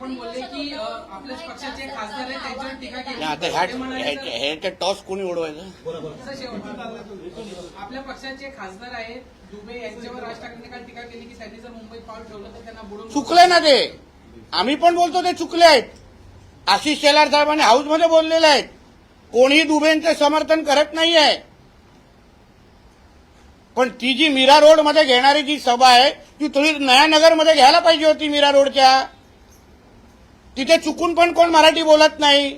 पण बोलले की आपल्याच पक्षाचे खासदार आहेत त्यांच्यावर टीका केली. आता ह्याच्या टॉस कोणी उडवायचं? आपल्या पक्षाचे खासदार आहेत दुबे यांच्यावर राज ठाकरेंनी काल टीका केली की त्यांनी जर मुंबईत पाऊल ठेवलं तर त्यांना बुडून चुकले ना ते. आम्ही पण बोलतो ते चुकले आहेत. आशिष शेलार साहेबांनी हाऊसमध्ये बोललेले आहेत. कोणी दुबेंचं समर्थन करत नाहीये. पण ती जी मीरा रोड मध्ये घेणारी जी सभा आहे ती थोडी नयानगरमध्ये घ्यायला पाहिजे होती. मीरा रोडच्या तिथे चुकून पण कोण मराठी बोलत नाही.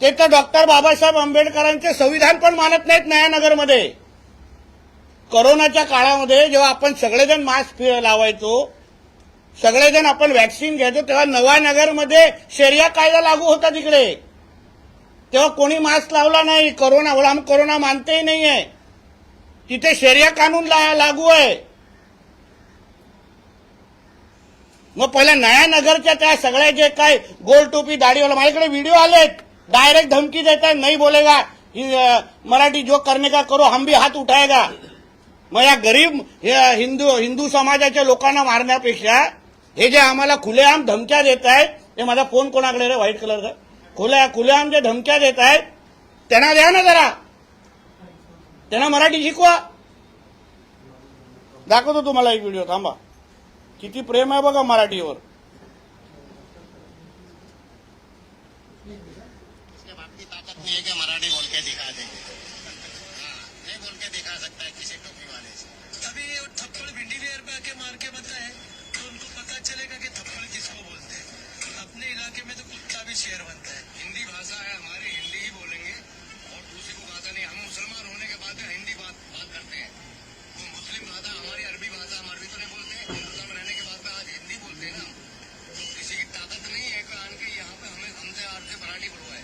ते तर डॉक्टर बाबासाहेब आंबेडकरांचे संविधान पण मानत नाहीत नयानगरमध्ये. कोरोनाच्या काळामध्ये जेव्हा आपण सगळेजण मास्क लावायचो, सगळेजण आपण व्हॅक्सिन घ्यायचो, तेव्हा नवानगरमध्ये शरिया कायदा लागू होता तिकडे. तेव्हा कोणी मास्क लावला नाही. कोरोना मानतेही नाहीये. तिथे शरिया कानून लागू आहे. मग पहिल्या नयानगरच्या त्या सगळ्या जे काय गोल टोपी दाढीवाला, माझ्याकडे व्हिडिओ आलेत. डायरेक्ट धमकी देतात, नाही बोलेगा मराठी जो करने का करो, हम भी हात उठाएगा. मग या गरीब हिंदू समाजाच्या लोकांना मारण्यापेक्षा हे जे आम्हाला खुलेआम धमक्या देत आहेत, हे माझा फोन कोणाकडे रे व्हाईट कलरचा, खुलेआम जे धमक्या देत आहेत त्यांना द्या ना जरा, त्यांना मराठी शिकवा. दाखवतो तुम्हाला एक व्हिडिओ, थांबा. किती प्रेम आहे बघा मराठीवर. मराठी बोल के दिखा दे. नहीं बोल के दिखा सकता है किसी टोपी वाले से. अभी थप्पड़ भिंडी वेयर पे आके मार के बताए तो उनको पता चलेगा कि थप्पड़ किसको बोलते हैं. अपने इलाके में तो कुत्ता भी शेर बनता है. हिंदी भाषा है हमारी, हिंदी ही बोलेंगे और दूसरी को भाषा नहीं. हम मुसलमान होने के बाद हिंदी बात करते हैं. वो मुस्लिम भाषा हमारी, अरबी भाषा हम अरबी तो नहीं बोलते. हिंदुस्तान में रहने के बाद आज हिंदी बोलते हैं ना. तो किसी की ताकत नहीं है कि आन के यहाँ पे हमें हमसे आपसे मराठी बोलवाए.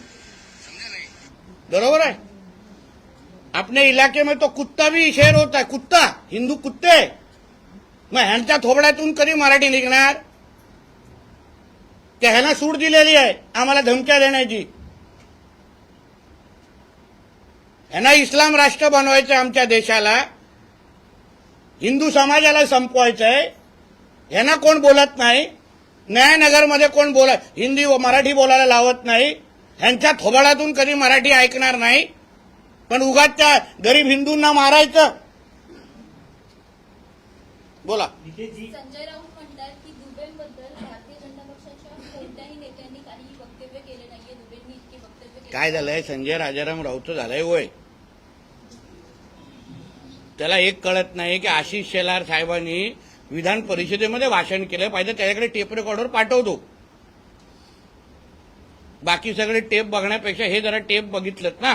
समझे नहीं. बरोबर है. अपने इलाके में तो कुत्ता भी शेर होता है. कुत्ता, हिंदू कुत्ते. मग ह्यांच्या थोबड्यातून कधी मराठी निघणार? त्या ह्यांना सूट दिलेली आहे आम्हाला धमक्या देण्याची. ह्यांना इस्लाम राष्ट्र बनवायचं आमच्या देशाला, हिंदू समाजाला संपवायचंय. ह्यांना कोण बोलत नाही. नयानगरमध्ये कोण हिंदी व मराठी बोलायला लावत नाही. ह्यांच्या थोबाडातून कधी मराठी ऐकणार नाही. पण उगाच त्या गरीब हिंदूंना मारायचं. बोला. संजय राऊत म्हणतात की दुबेंबद्दल भारतीय जनता पक्षाच्या कोणत्याही नेत्यांनी काही वक्तव्य केले नाहीये. दुबेंनी इतके वक्तव्य केले. काय झालंय, संजय राजाराम राऊत झालंय वय. त्याला एक कळत नाही की आशिष शेलार साहेबांनी विधान परिषदेमध्ये भाषण केलं पाहिजे. त्याच्याकडे टेप रेकॉर्डर पाठवतो. बाकी सगळे टेप बघण्यापेक्षा हे जरा टेप बघितलं ना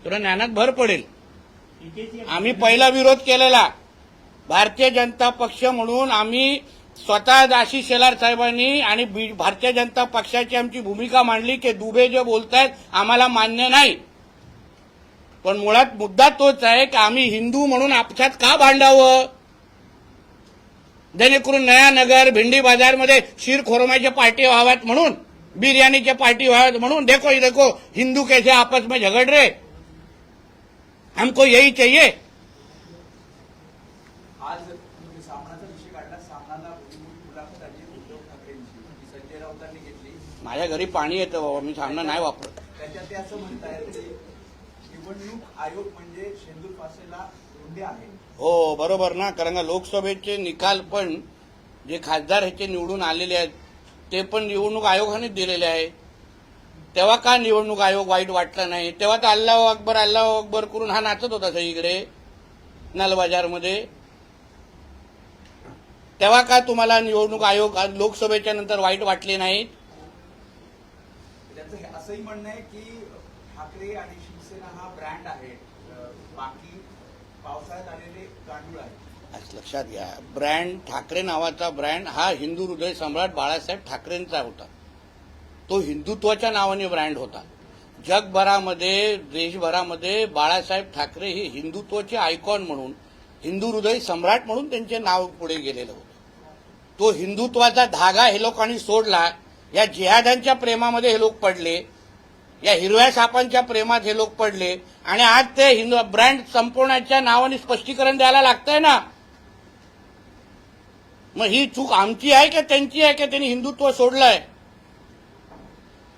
तर ज्ञानात भर पडेल. आम्ही पहिला विरोध केलेला भारतीय जनता पक्ष म्हणून. आम्ही स्वतः आशिष शेलार साहेबांनी आणि भारतीय जनता पक्षाची आमची भूमिका मांडली की दुबे जे बोलतायत आम्हाला मान्य नाही. पण मुळात मुद्दा तोच आहे की आम्ही हिंदू म्हणून आपसात का भांडावं, जेणेकरून नयानगर भिंडी बाजारमध्ये शीरखोरमाच्या पार्टी व्हाव्यात म्हणून, बिर्याणीच्या पार्टी व्हाव्यात म्हणून. देखो हिंदू कैसे आपस में झगड़ रहे, हमको यही चाहिए. आज सामनाचा विषय काढला. सामनाला मुलाखत आली उद्धव ठाकरेंची, संजय राऊतांनी घेतली. माझ्या घरी पाणी येतं बाबा, मी सामना नाही वापरत. त्याच्यात ते असं म्हणतायत की निवडणूक आयोग म्हणजे शेंदूर फासेला रुंडे आहे. हो बरोबर ना, कारण का लोकसभेचे निकाल पण जे खासदार ह्याचे निवडून आलेले आहेत ते पण निवडणूक आयोगाने दिलेले आहे. तेव्हा का निवडणूक आयोग वाईट वाटला नाही? तेव्हा तर अल्लाह अकबर करून हा नाचत होता सगळीकडे नलबाजारमध्ये. तेव्हा का तुम्हाला निवडणूक आयोग लोकसभेच्या नंतर वाईट वाटले नाहीत? त्यांचं असंही म्हणणं आहे की ठाकरे आणि शिवसेना हा ब्रँड आहे, बाकी पावसाळ्यात आलेले गांडूळ आहे. लक्षात घ्या, ब्रँड ठाकरे नावाचा ब्रँड हा हिंदू हृदय सम्राट बाळासाहेब ठाकरेंचा होता. तो हिंदुत्वाच्या नावाने ब्रँड होता. जगभरामध्ये देशभरामध्ये बाळासाहेब ठाकरे हे हिंदुत्वाचे आयकॉन म्हणून, हिंदू हृदय सम्राट म्हणून त्यांचे नाव पुढे गेलेलं होतं. तो हिंदुत्वाचा धागा हे लोकांनी सोडला. या जिहाद्यांच्या प्रेमामध्ये हे लोक पडले, या हिरव्या सापांच्या प्रेमात हे लोक पडले आणि आज ते हिंदू ब्रँड संपवण्याच्या नावाने स्पष्टीकरण द्यायला लागतंय ना. मग ही चूक आमची आहे का त्यांची आहे का त्यांनी हिंदुत्व सोडलंय?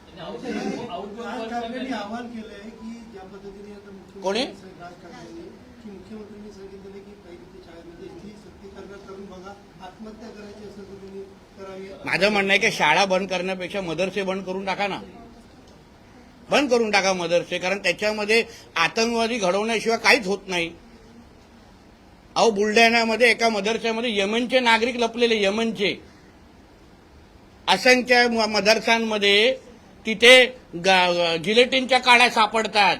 राज ठाकरेंनी आवाहन केलंय की ज्या पद्धतीने आता कोणी? राज ठाकरेंनी की मुख्यमंत्र्यांनी सांगितलं की पहिली ते शाळेमध्ये इथली सक्तीकरण करून बघा, आत्महत्या करायची असेल तर तुम्ही करावी. माझं म्हणणं आहे की शाळा बंद करण्यापेक्षा मदरसे बंद करून टाका ना, बंद करून टाका मदरसे, कारण त्याच्यामध्ये आतंकवादी घडवण्याशिवाय काहीच होत नाही. अहो, बुलढाण्यामध्ये एका मदरस्यामध्ये यमनचे नागरिक लपलेले, यमनचे असंख्य मदरसांमध्ये तिथे जिलेटिनच्या काड्या सापडतात,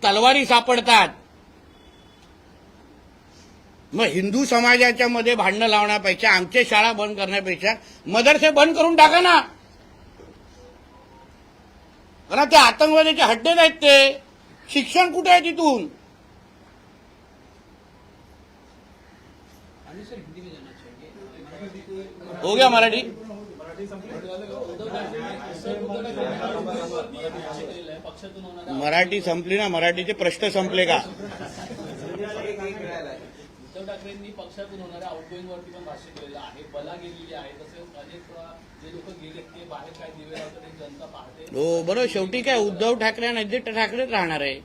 तलवारी सापडतात. मग हिंदू समाजाच्या मध्ये भांडणं लावण्यापेक्षा, आमच्या शाळा बंद करण्यापेक्षा मदरसे बंद करून टाका ना. कारण ते आतंकवाद्याचे हड्डेच आहेत. ते शिक्षण कुठे आहे तिथून? सर हिंदी में जाना चाहिए. हो गया मराठी. मराठी संपली ना, मराठीचे प्रश्न संपले का? उद्धव ठाकरेंनी पक्षातून होणाऱ्या आउटगोईंगवरती पण भाष्य केलेलं आहे. बला गेलेली आहे, तसेच अनेक जे लोक गेले ते बाहेर काय दिवे लावतात जनता पाहते. हो, बरोबर. शेवटी काय उद्धव ठाकरे आणि आदित्य ठाकरेच राहणार आहे,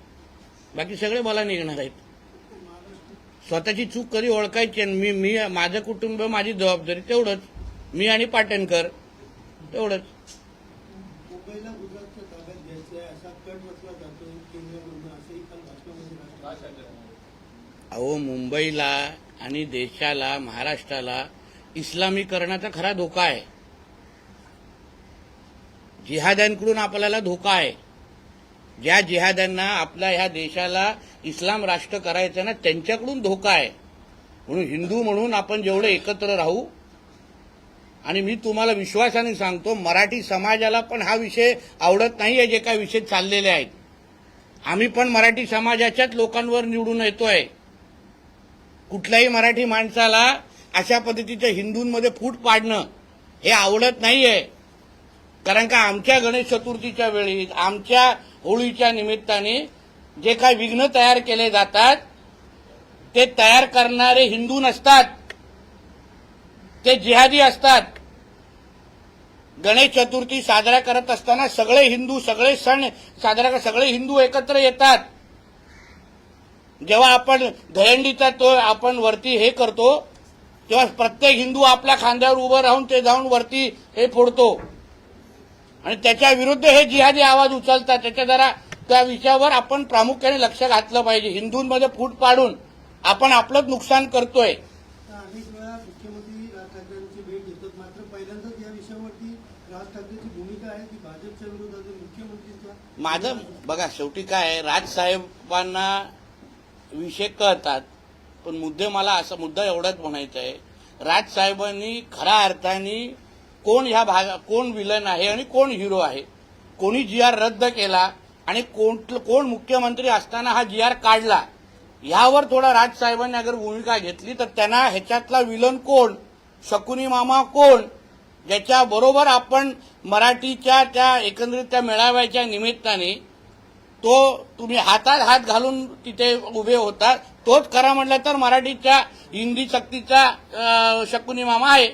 बाकी सगळे मला निघणार आहेत. स्वतःची चूक कधी ओळखायची, आणि मी माझं कुटुंब, माझी जबाबदारी, तेवढंच. मी आणि पाटणकर, तेवढंच. मुंबईला गुजरातच्या ताब्यात घ्यायचं आहे असा कट रचला जातोय केंद्रामधून, असंही काल भाषणामध्ये राज ठाकरे अहो, मुंबईला आणि देशाला, महाराष्ट्राला इस्लामीकरणाचा खरा धोका आहे. जिहाद्यांकडून आपल्याला धोका आहे. ज्या जिहाद्यांना आपल्या ह्या देशाला इस्लाम राष्ट्र करायचं ना, त्यांच्याकडून धोका आहे. म्हणून हिंदू म्हणून आपण जेवढे एकत्र राहू, आणि मी तुम्हाला विश्वासाने सांगतो, मराठी समाजाला पण हा विषय आवडत नाहीये, जे काही विषय चाललेले आहेत. आम्ही पण मराठी समाजाच्याच लोकांवर निवडून येतोय. कुठल्याही मराठी माणसाला अशा पद्धतीच्या हिंदूंमध्ये फूट पाडणं हे आवडत नाहीये. कारण का आमच्या गणेश चतुर्थीच्या वेळी, आमच्या होळीच्या निमित्ताने जे काही विघ्न तयार केले जातात, ते तयार करणारे हिंदू नसतात, ते जिहादी असतात. गणेश चतुर्थी साजरा करत असताना सगळे हिंदू, सगळे सण साजरा, सगळे हिंदू एकत्र येतात. जेव्हा आपण दहीहंडीचा तो आपण वरती हे करतो, तेव्हा प्रत्येक हिंदू आपल्या खांद्यावर उभं राहून ते जाऊन वरती हे फोडतो, आणि त्याच्या विरुद्ध हे जिहादी आवाज उचलतात. त्याच्या जरा त्या विषयावर आपण प्रामुख्याने लक्ष घातलं पाहिजे. हिंदूंमध्ये फूट पाडून आपण आपलंच नुकसान करतोय. अनेक वेळा मुख्यमंत्री राज ठाकरेंची भेट घेतात, मात्र पहिल्यांदाच या विषयावरती राज ठाकरेंची भूमिका आहे की भाजपच्या विरोधात मुख्यमंत्रीच्या. माझं बघा, शेवटी काय आहे, राजसाहेबांना विषय कळतात, पण मुद्दा एवढाच म्हणायचा आहे, राजसाहेबांनी खऱ्या अर्थाने कोण विलन आहे आणि कोण हिरो आहे, कोणी जी.आर. रद्द केला आणि कोण मुख्यमंत्री असताना हा जी.आर. काढला, यावर थोडा राजसाहेबांनी अगर भूमिका घेतली तर त्यांना ह्याच्यातला विलन कोण, शकुनी मामा कोण, ज्याच्या बरोबर आपण मराठीच्या त्या एकंदरीत त्या मेळाव्याच्या निमित्ताने तो तुम्ही हातात हात घालून तिथे उभे होता, तोच खरा म्हटलं तर मराठीच्या हिंदी सक्तीचा शकुनी मामा आहे.